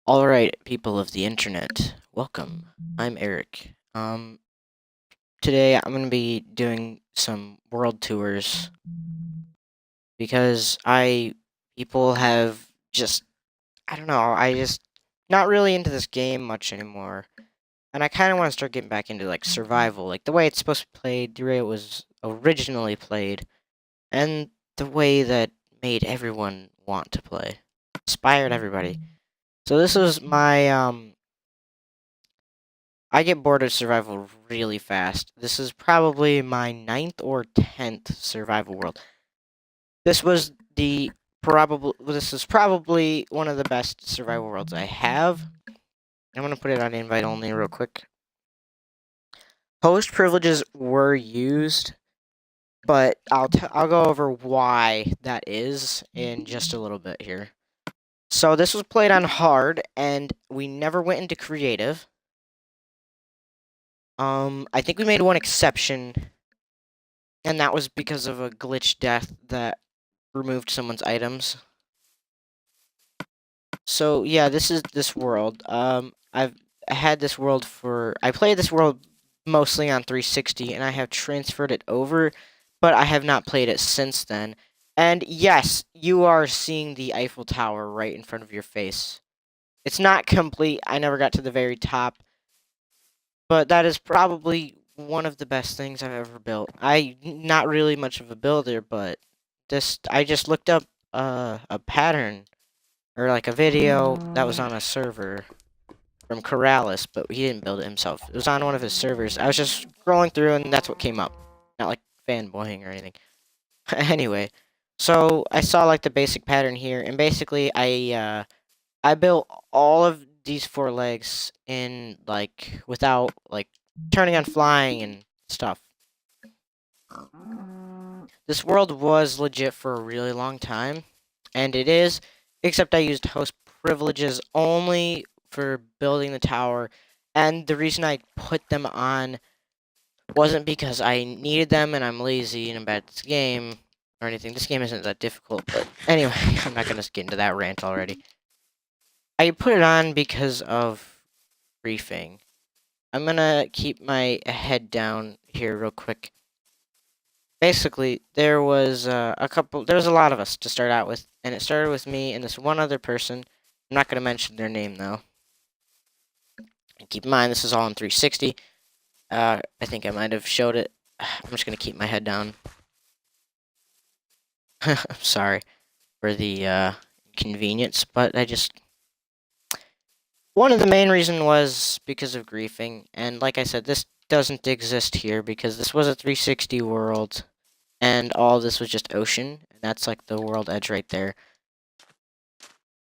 Alright, people of the internet, welcome. I'm Eric. Today I'm gonna be doing some world tours because people have just, I don't know, I just not really into this game much anymore. And I kind of want to start getting back into, like, survival, like the way it's supposed to be played, the way it was originally played, and the way that made everyone want to play. Inspired everybody. So this was my. I get bored of survival really fast. This is probably my ninth or 10th survival world. This was this is probably one of the best survival worlds I have. I'm gonna put it on invite only real quick. Host privileges were used, but I'll go over why that is in just a little bit here. So this was played on hard, and we never went into creative. I think we made one exception, and that was because of a glitch death that removed someone's items. So yeah, this is this world. I've had this world I played this world mostly on 360, and I have transferred it over, but I have not played it since then. And yes, you are seeing the Eiffel Tower right in front of your face. It's not complete. I never got to the very top, but that is probably one of the best things I've ever built. Not really much of a builder, but I just looked up a pattern or like a video that was on a server from Corrales, but he didn't build it himself. It was on one of his servers. I was just scrolling through and that's what came up. Not like fanboying or anything. Anyway, so I saw like the basic pattern here, and basically I built all of these four legs in like without like turning on flying and stuff. This world was legit for a really long time, and it is, except I used host privileges only for building the tower, and the reason I put them on wasn't because I needed them and I'm lazy and I'm bad at this game or anything. This game isn't that difficult, but anyway, I'm not gonna get into that rant already. I put it on because of briefing. I'm gonna keep my head down here real quick. Basically, there was there was a lot of us to start out with, and it started with me and this one other person. I'm not gonna mention their name though. And keep in mind, this is all in 360. I think I might have showed it. I'm just gonna keep my head down. I'm sorry for the inconvenience, but one of the main reason was because of griefing, and like I said, this doesn't exist here because this was a 360 world, and all this was just ocean, and that's like the world edge right there.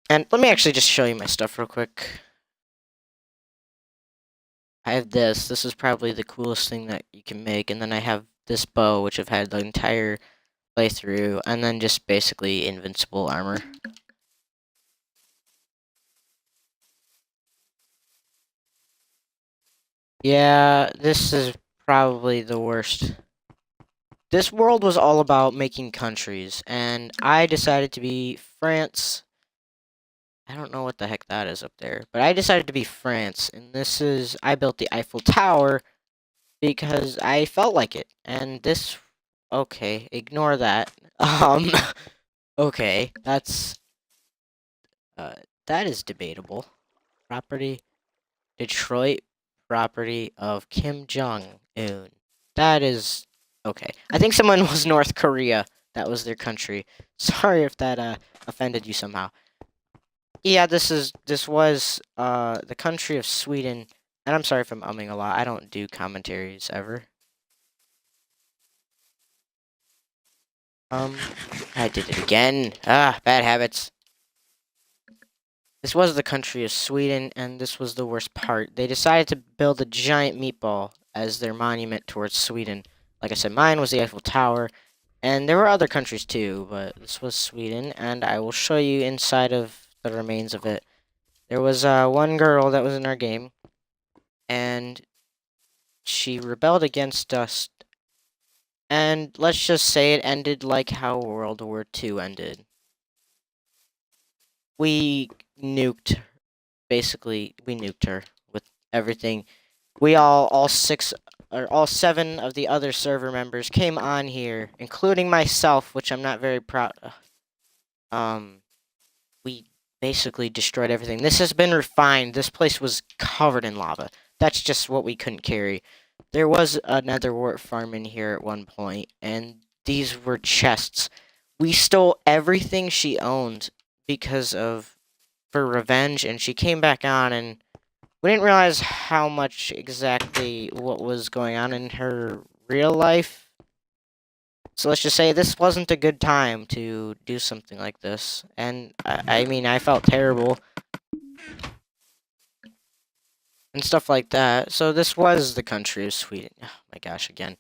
And let me actually just show you my stuff real quick. I have this. This is probably the coolest thing that you can make, and then I have this bow, which I've had the entire playthrough, and then just basically invincible armor. Yeah, this is probably the worst. This world was all about making countries, and I decided to be France. I don't know what the heck that is up there, but I decided to be France, and I built the Eiffel Tower because I felt like it, and okay, ignore that. Um, okay, uh, that is debatable. Property, Detroit, property of Kim Jong-un. That is okay. I think someone was North Korea. That was their country. Sorry if that offended you somehow. Yeah, this was the country of Sweden, and I'm sorry if I'm umming a lot. I don't do commentaries ever. Um, I did it again. Ah, bad habits. This was the country of Sweden, and this was the worst part. They decided to build a giant meatball as their monument towards Sweden. Like I said, mine was the Eiffel Tower, and there were other countries too, but this was Sweden, and I will show you inside of the remains of it. There was one girl that was in our game, and she rebelled against us, and let's just say it ended like how World War II ended. We nuked basically we nuked her with everything. We all six or all seven of the other server members came on here, including myself, which I'm not very proud of. We basically destroyed everything. This has been refined. This place was covered in lava. That's just what we couldn't carry. There was another wart farm in here at one point, and these were chests. We stole everything she owned because of for revenge, and she came back on, and we didn't realize how much exactly what was going on in her real life. So let's just say this wasn't a good time to do something like this. And I mean, I felt terrible and stuff like that. So this was the country of Sweden. Oh my gosh, again.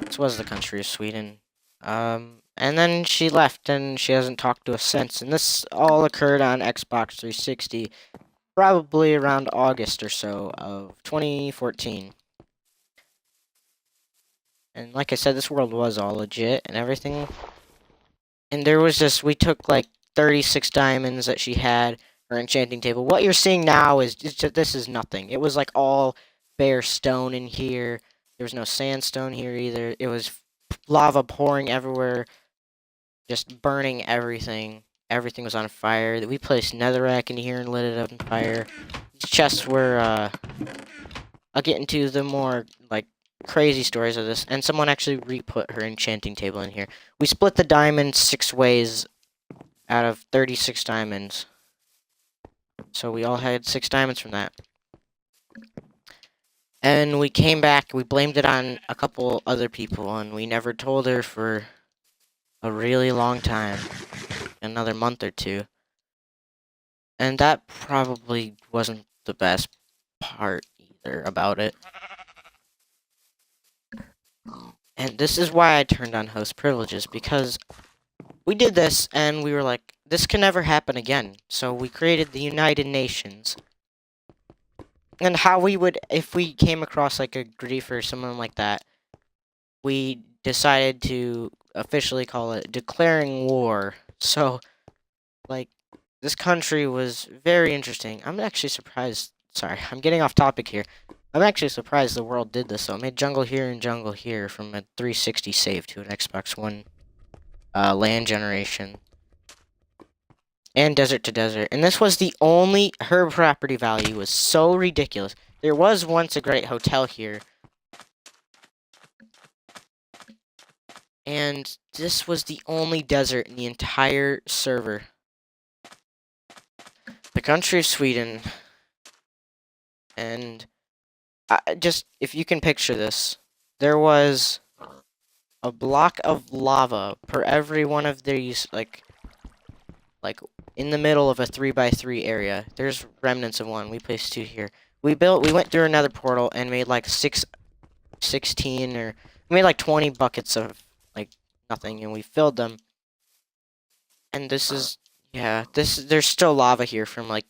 This was the country of Sweden. And then she left and she hasn't talked to us since. And this all occurred on Xbox 360, probably around August or so of 2014. And like I said, this world was all legit and everything. And there was this, we took like 36 diamonds that she had, her enchanting table. What you're seeing now is, this is nothing. It was like all bare stone in here. There was no sandstone here either. It was lava pouring everywhere, just burning everything. Everything was on fire. We placed netherrack in here and lit it up on fire. These chests were, I'll get into the more, like, crazy stories of this. And someone actually re-put her enchanting table in here. We split the diamond 6 ways out of 36 diamonds. So we all had 6 diamonds from that. And we came back, we blamed it on a couple other people, and we never told her for a really long time. Another month or two. And that probably wasn't the best part either about it. And this is why I turned on host privileges, because we did this and we were like, this can never happen again. So we created the United Nations. And how we would, if we came across like a grief or someone like that, we decided to officially call it declaring war. So, like, this country was very interesting. I'm actually surprised. Sorry, I'm getting off topic here. I'm actually surprised the world did this, though. It made jungle here and jungle here from a 360 save to an Xbox One land generation. And desert to desert. And this was the only... Her property value was so ridiculous. There was once a great hotel here. And this was the only desert in the entire server. The country of Sweden. And... just, if you can picture this. There was a block of lava per every one of these, like in the middle of a 3x3 area. There's remnants of one. We placed 2 here. We went through another portal and made like 16 or we made like 20 buckets of like nothing, and we filled them. And this is, yeah, there's still lava here from like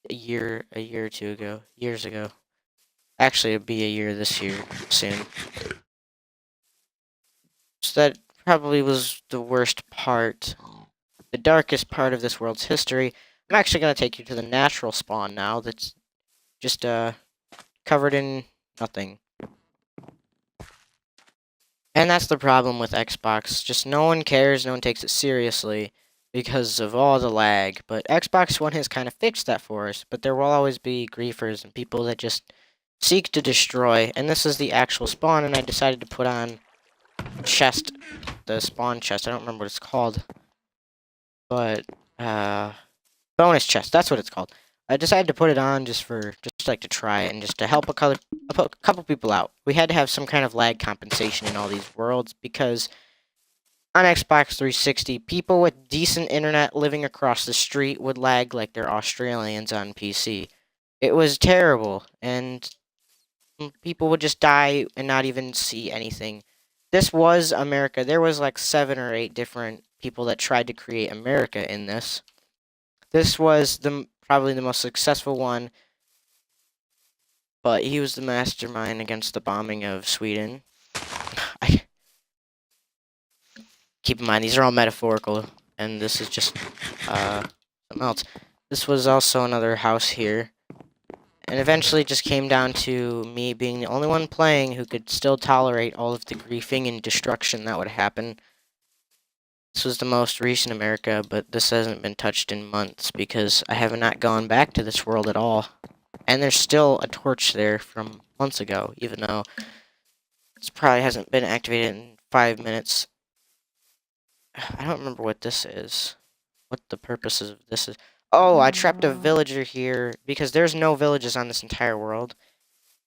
a year or two ago, years ago. Actually, it'll be a year this year soon. So that probably was the worst part. The darkest part of this world's history. I'm actually going to take you to the natural spawn now that's just covered in nothing. And that's the problem with Xbox. Just no one cares, no one takes it seriously because of all the lag. But Xbox One has kind of fixed that for us, but there will always be griefers and people that just seek to destroy. And this is the actual spawn, and I decided to put on chest, the spawn chest. I don't remember what it's called. But, bonus chest, that's what it's called. I decided to put it on just like to try it and just to help a couple people out. We had to have some kind of lag compensation in all these worlds because on Xbox 360, people with decent internet living across the street would lag like they're Australians on PC. It was terrible, and people would just die and not even see anything. This was America. There was like 7 or 8 different people that tried to create America in this. This was probably the most successful one, but he was the mastermind against the bombing of Sweden. Keep in mind, these are all metaphorical, and this is just something else. This was also another house here. And eventually just came down to me being the only one playing who could still tolerate all of the griefing and destruction that would happen. This was the most recent America, but this hasn't been touched in months because I have not gone back to this world at all. And there's still a torch there from months ago, even though this probably hasn't been activated in 5 minutes. I don't remember what this is. What the purposes of this is. Oh, I trapped a villager here because there's no villages on this entire world.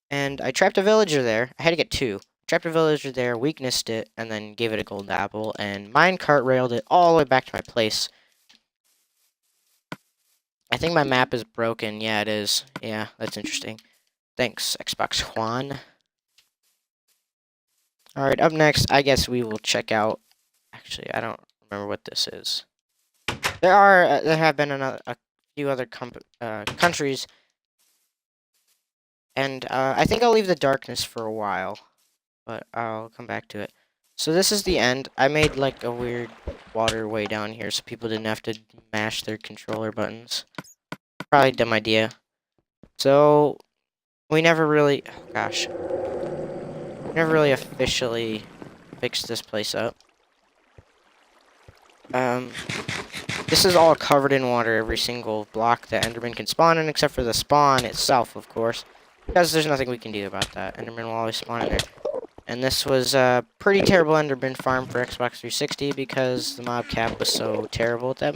And I trapped a villager there. I had to get two. Trapped a villager there, weaknessed it, and then gave it a gold apple, and minecart railed it all the way back to my place. I think my map is broken. Yeah, it is. Yeah, that's interesting. Thanks, Xbox Juan. Alright, up next, I guess we will check out... Actually, I don't remember what this is. There have been a few other countries, and I think I'll leave the darkness for a while, but I'll come back to it. So this is the end. I made like a weird waterway down here so people didn't have to mash their controller buttons. Probably a dumb idea. So we never really, oh gosh, never really officially fixed this place up. This is all covered in water, every single block that Enderman can spawn in, except for the spawn itself, of course. Because there's nothing we can do about that. Enderman will always spawn in there. And this was a pretty terrible Enderman farm for Xbox 360 because the mob cap was so terrible that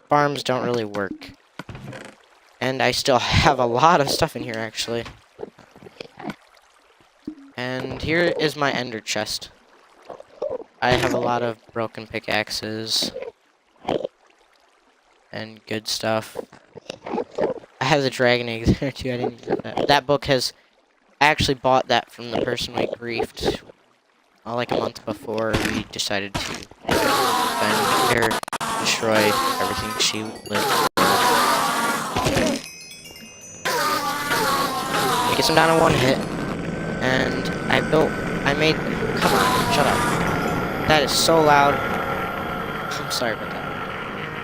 farms don't really work. And I still have a lot of stuff in here, actually. And here is my ender chest. I have a lot of broken pickaxes and good stuff. I have the dragon egg there too. I didn't get that. That book has... I actually bought that from the person we griefed like a month before we decided to defend or destroy everything she lived for. I guess I'm down to one hit. And I made... Come on, shut up. That is so loud. I'm sorry about that.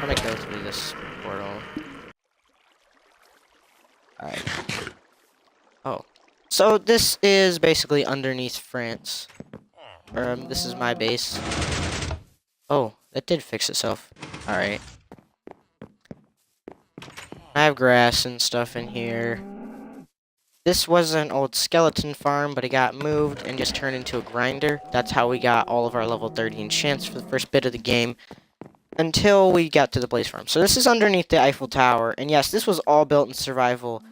I'm gonna go through this portal. Alright. Oh. So this is basically underneath France. This is my base. Oh, that did fix itself. Alright. I have grass and stuff in here. This was an old skeleton farm, but it got moved and just turned into a grinder. That's how we got all of our level 30 enchants for the first bit of the game. Until we got to the blaze farm. So this is underneath the Eiffel Tower. And yes, this was all built in survival.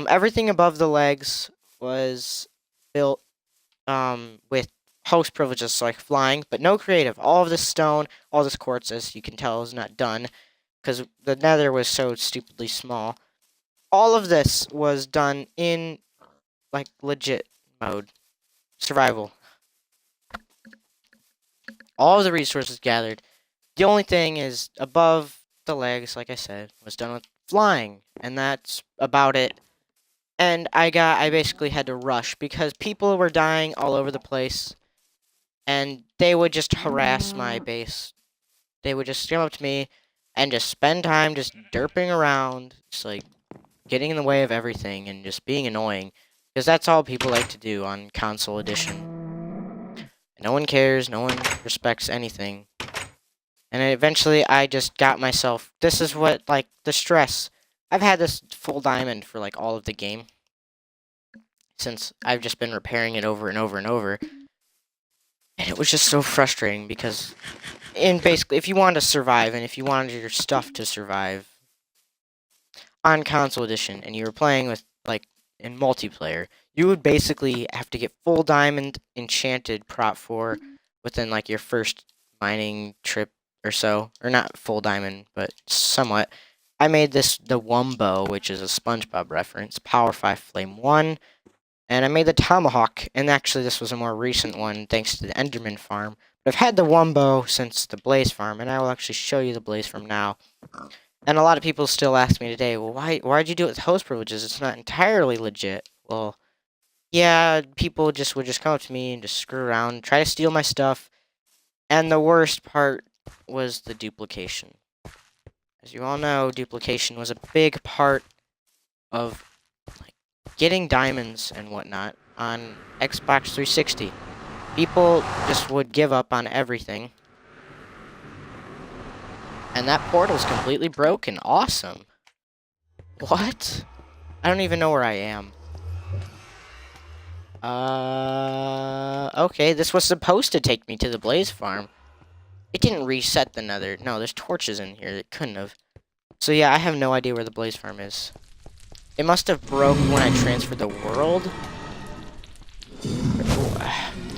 Everything above the legs was built with host privileges, so like flying, but no creative. All of this stone, all this quartz, as you can tell, is not done because the Nether was so stupidly small. All of this was done in like legit mode, survival. All of the resources gathered. The only thing is above the legs, like I said, was done with flying, and that's about it. And I basically had to rush because people were dying all over the place. And they would just harass my base. They would just come up to me and just spend time just derping around. Just like getting in the way of everything and just being annoying. Because that's all people like to do on console edition. No one cares, no one respects anything. And eventually I just got myself, this is what, like, the stress. I've had this full diamond for like all of the game. Since I've just been repairing it over and over and over. And it was just so frustrating because, basically, if you wanted to survive and if you wanted your stuff to survive on console edition and you were playing with, like, in multiplayer, you would basically have to get full diamond enchanted prot 4 within, like, your first mining trip or so. Or not full diamond, but somewhat. I made this the Wumbo, which is a SpongeBob reference, Power 5 Flame 1. And I made the Tomahawk, and actually this was a more recent one, thanks to the Enderman farm. But I've had the Wumbo since the Blaze farm, and I will actually show you the Blaze farm now. And a lot of people still ask me today, well, why'd you do it with host privileges? It's not entirely legit. Well, yeah, people would just come up to me and just screw around, try to steal my stuff. And the worst part was the duplication. As you all know, duplication was a big part of like getting diamonds and whatnot on Xbox 360. People just would give up on everything. And that portal's completely broken. Awesome. What? I don't even know where I am. Okay, this was supposed to take me to the Blaze Farm. It didn't reset the Nether. No, there's torches in here. It couldn't have. So yeah, I have no idea where the Blaze Farm is. It must have broke when I transferred the world.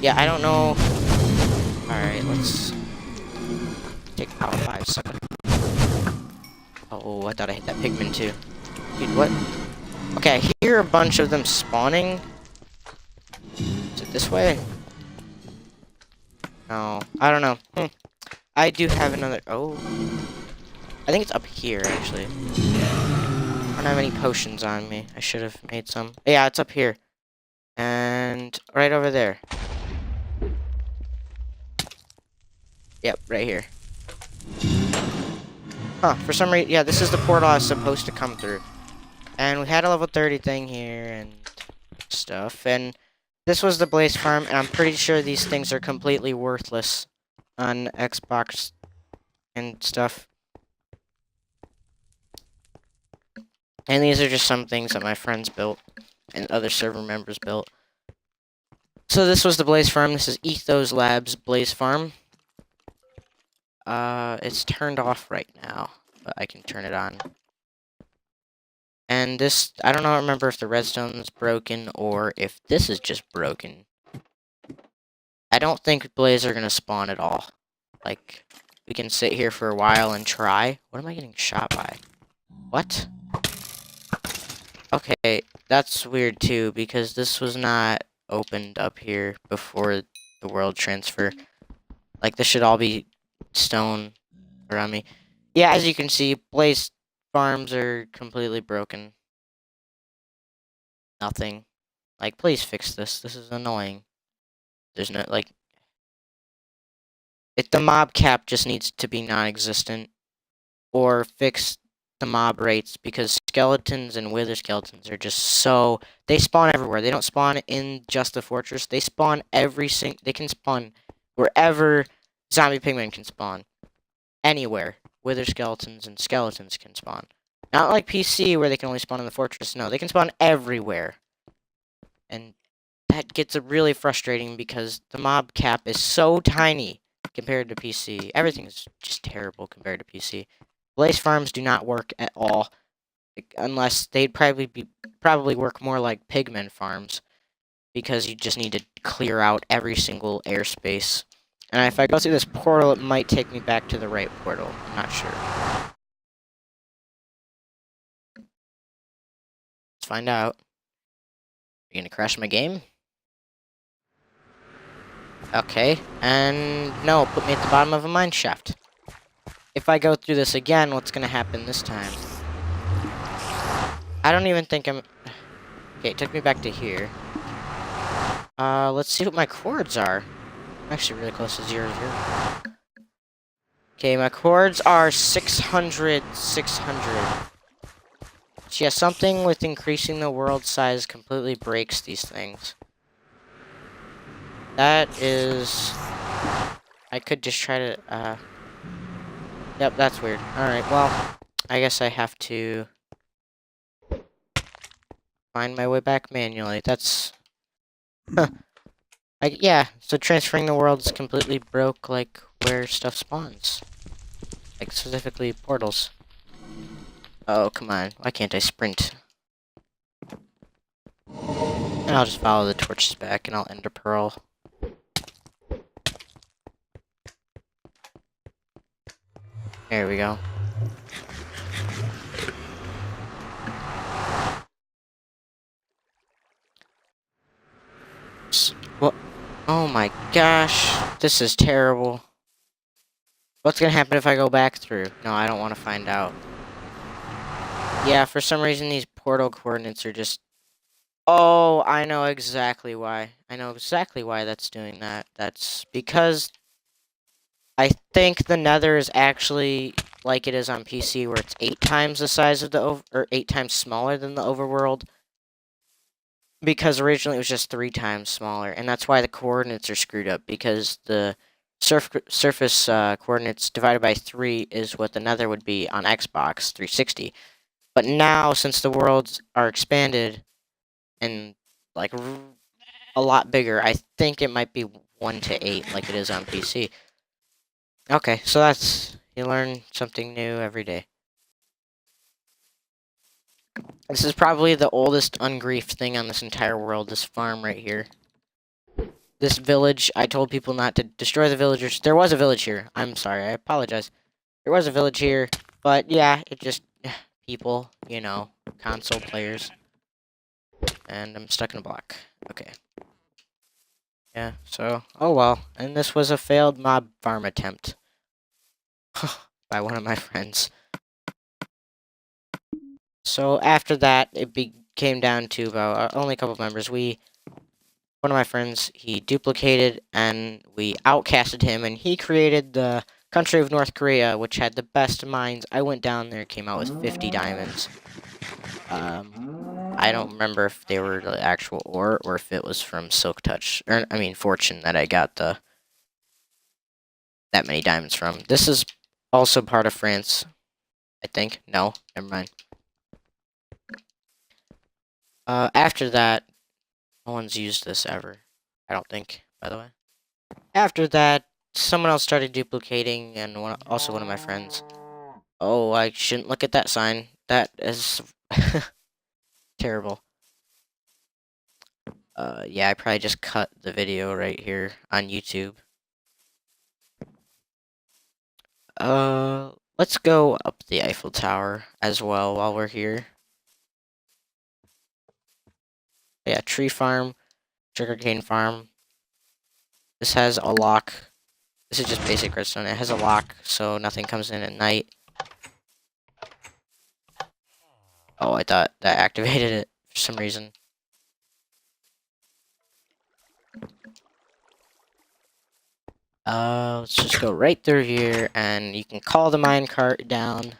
Yeah, I don't know. Alright, let's take power 5 sucker. Oh, I thought I hit that pigman too. Dude, what? Okay, I hear a bunch of them spawning. Is it this way? No, I don't know. I do have another. Oh, I think it's up here actually. I don't have any potions on me. I should have made some. Yeah, it's up here, and right over there. Yep, right here. Huh? For some reason, yeah, this is the portal I was supposed to come through, and we had a level 30 thing here and stuff, and this was the Blaze Farm, and I'm pretty sure these things are completely worthless on Xbox and stuff. And these are just some things that my friends built and other server members built. So this was the Blaze Farm. This is Ethos Labs Blaze Farm. It's turned off right now, but I can turn it on. And this, I don't know, remember if the redstone is broken or if this is just broken. I don't think Blaze are gonna spawn at all. Like, we can sit here for a while and try. What am I getting shot by? What? Okay, that's weird too, because this was not opened up here before the world transfer. Like, this should all be stone around me. Yeah, as you can see, Blaze farms are completely broken. Nothing. Like, please fix this. This is annoying. There's no, like... If the mob cap just needs to be non-existent. Or fix the mob rates, because skeletons and wither skeletons are just so... They spawn everywhere. They don't spawn in just the fortress. They spawn every single... They can spawn wherever zombie pigmen can spawn. Anywhere. Wither skeletons and skeletons can spawn. Not like PC where they can only spawn in the fortress. No, they can spawn everywhere. And that gets really frustrating because the mob cap is so tiny compared to PC. Everything is just terrible compared to PC. Blaze farms do not work at all, unless they'd probably work more like pigmen farms, because you just need to clear out every single airspace. And if I go through this portal, it might take me back to the right portal. I'm not sure. Let's find out. You gonna crash my game? Okay, and no, put me at the bottom of a mine shaft. If I go through this again, what's gonna happen this time? I don't even think I'm... Okay, it took me back to here. Let's see what my chords are. I'm actually really close to 0, 0. Okay, my chords are 600, 600. So yeah, something with increasing the world size completely breaks these things. That is... I could just try to, Yep, that's weird. Alright, well, I guess I have to find my way back manually. That's... Huh. Yeah, so transferring the worlds completely broke, like, where stuff spawns. Like, specifically, portals. Oh, come on. Why can't I sprint? And I'll just follow the torches back, and I'll ender pearl. There we go. What? Oh my gosh. This is terrible. What's gonna happen if I go back through? No, I don't want to find out. Yeah, for some reason these portal coordinates are just... Oh, I know exactly why. I know exactly why that's doing that. That's because I think the Nether is actually like it is on PC, where it's 8 times the size of the or 8 times smaller than the overworld. Because originally it was just 3 times smaller, and that's why the coordinates are screwed up. Because the surface coordinates divided by 3 is what the Nether would be on Xbox 360. But now, since the worlds are expanded and like a lot bigger, I think it might be 1 to 8, like it is on PC. Okay, so that's you learn something new every day. This is probably the oldest ungriefed thing on this entire world. This farm right here. This village, I told people not to destroy the villagers. There was a village here. I'm sorry, I apologize. There was a village here, but yeah, it just people, you know, console players. And I'm stuck in a block. Okay. Yeah, so, oh well. And this was a failed mob farm attempt. By one of my friends. So after that, it came down to about only a couple members. One of my friends, he duplicated, and we outcasted him, and he created the country of North Korea, which had the best mines. I went down there, came out with 50 diamonds. I don't remember if they were the actual ore, or if it was from Silk Touch, or I mean Fortune, that I got that many diamonds from. This is also part of France, I think. No, never mind. After that, no one's used this ever. I don't think, by the way. After that, someone else started duplicating, and also one of my friends. Oh, I shouldn't look at that sign. That is terrible. Yeah, I probably just cut the video right here on YouTube. Let's go up the Eiffel Tower as well while we're here. Yeah, tree farm, sugarcane farm. This has a lock. This is just basic redstone. It has a lock, so nothing comes in at night. Oh, I thought that activated it for some reason. Let's just go right through here, and you can call the minecart down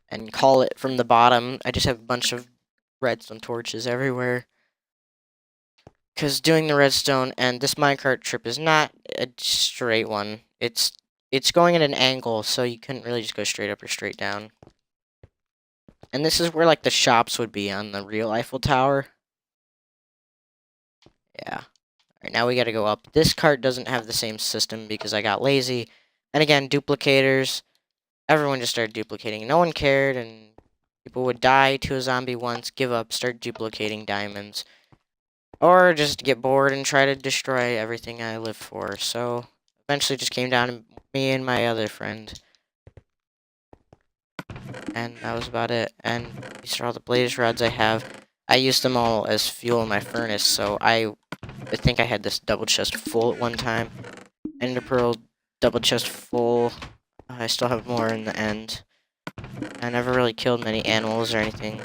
and call it from the bottom. I just have a bunch of redstone torches everywhere. Because doing the redstone and this minecart trip is not a straight one. It's going at an angle, so you couldn't really just go straight up or straight down. And this is where like the shops would be on the real Eiffel Tower. Yeah. Alright, now we gotta go up. This cart doesn't have the same system because I got lazy. And again, duplicators. Everyone just started duplicating. No one cared, and people would die to a zombie once, give up, start duplicating diamonds. Or just get bored and try to destroy everything I live for. So, eventually just came down to me and my other friend. And that was about it. And these are all the blaze rods I have. I used them all as fuel in my furnace, so I think I had this double chest full at one time. Ender pearl, double chest full. I still have more in the end. I never really killed many animals or anything.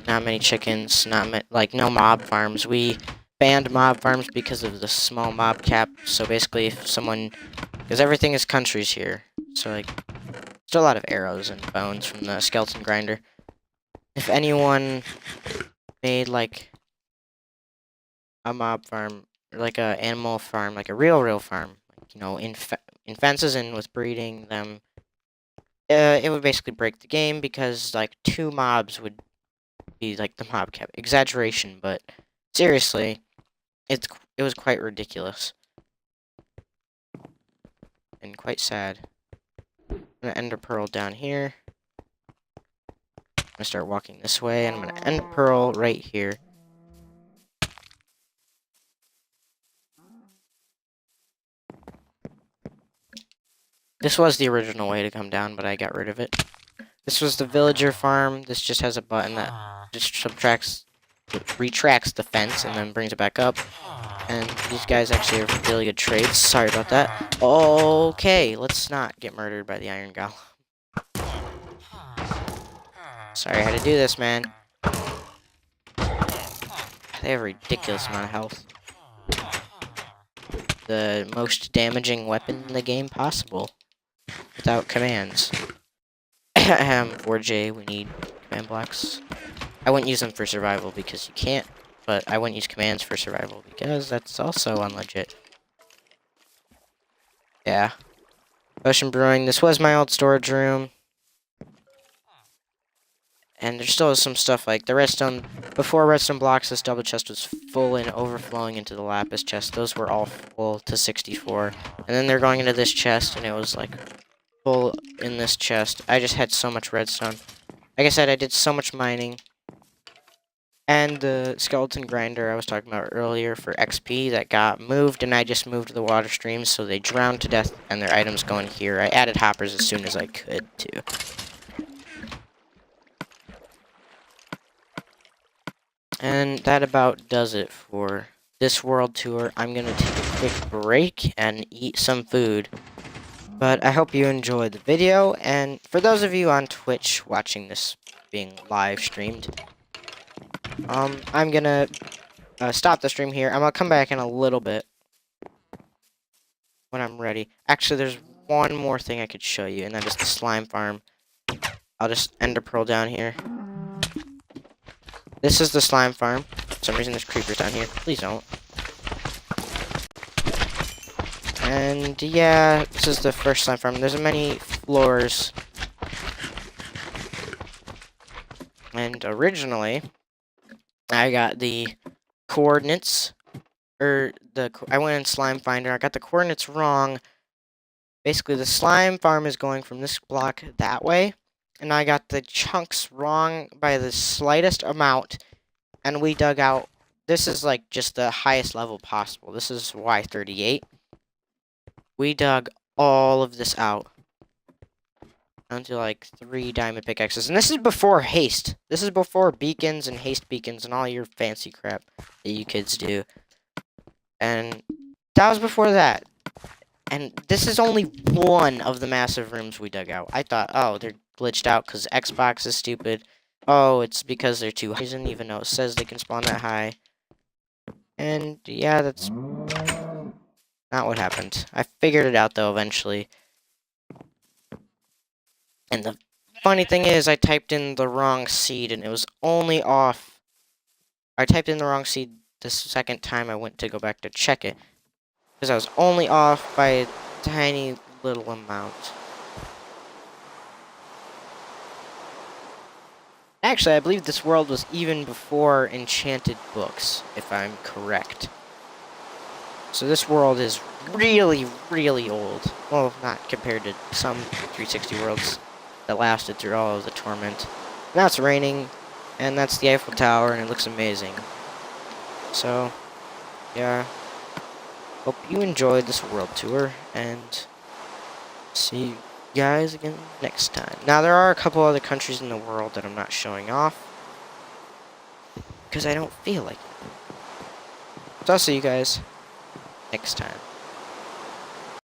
Not many chickens, like no mob farms. We banned mob farms because of the small mob cap. So basically, if someone, because everything is countries here, so like, still a lot of arrows and bones from the skeleton grinder. If anyone made like a mob farm, or like a animal farm, like a real farm, like, you know, in fences and with breeding them, it would basically break the game because like 2 mobs would be like the mob cap. Exaggeration, but seriously, it was quite ridiculous and quite sad. I'm gonna ender pearl down here. I'm gonna start walking this way, and I'm gonna end pearl right here. This was the original way to come down, but I got rid of it. This was the villager farm. This just has a button that just retracts the fence and then brings it back up. And these guys actually have really good trades. Sorry about that. Okay, let's not get murdered by the iron golem. Sorry I had to do this, man. They have a ridiculous amount of health. the most damaging weapon in the game possible without commands. 4J, we need command blocks. I wouldn't use them for survival because you can't, but I wouldn't use commands for survival because that's also unlegit. Yeah. Ocean Brewing. This was my old storage room. And there still is some stuff like the redstone. Before redstone blocks, this double chest was full and overflowing into the lapis chest. Those were all full to 64. And then they're going into this chest, and it was like full in this chest. I just had so much redstone. Like I said, I did so much mining. And the skeleton grinder I was talking about earlier for XP that got moved, and I just moved the water streams so they drowned to death and their items go in here. I added hoppers as soon as I could, too. And that about does it for this world tour. I'm going to take a quick break and eat some food. But I hope you enjoyed the video, and for those of you on Twitch watching this being live streamed, I'm going to stop the stream here. I'm going to come back in a little bit when I'm ready. Actually, there's one more thing I could show you, and that is the slime farm. I'll just ender pearl down here. This is the slime farm. For some reason there's creepers down here. Please don't. And yeah, this is the first slime farm. There's many floors. And originally, I got the coordinates, I went in Slime Finder. I got the coordinates wrong. Basically, the slime farm is going from this block that way. And I got the chunks wrong by the slightest amount, and we dug out, this is like just the highest level possible. This is Y38. We dug all of this out onto like 3 diamond pickaxes, and this is before haste. This is before beacons and haste beacons and all your fancy crap that you kids do. And that was before that. And this is only one of the massive rooms we dug out. I thought, oh, they're glitched out because Xbox is stupid. Oh, it's because they're too high, even though it says they can spawn that high. And yeah, that's not what happened. I figured it out though eventually. And the funny thing is, I typed in the wrong seed and it was only off. I typed in the wrong seed the second time I went to go back to check it, because I was only off by a tiny little amount. Actually, I believe this world was even before enchanted books, if I'm correct. So this world is really, really old. Well, not compared to some 360 worlds that lasted through all of the torment. Now it's raining, and that's the Eiffel Tower, and it looks amazing. So, yeah. Hope you enjoyed this world tour, and see you guys again next time. Now, there are a couple other countries in the world that I'm not showing off, because I don't feel like it. So I'll see you guys next time.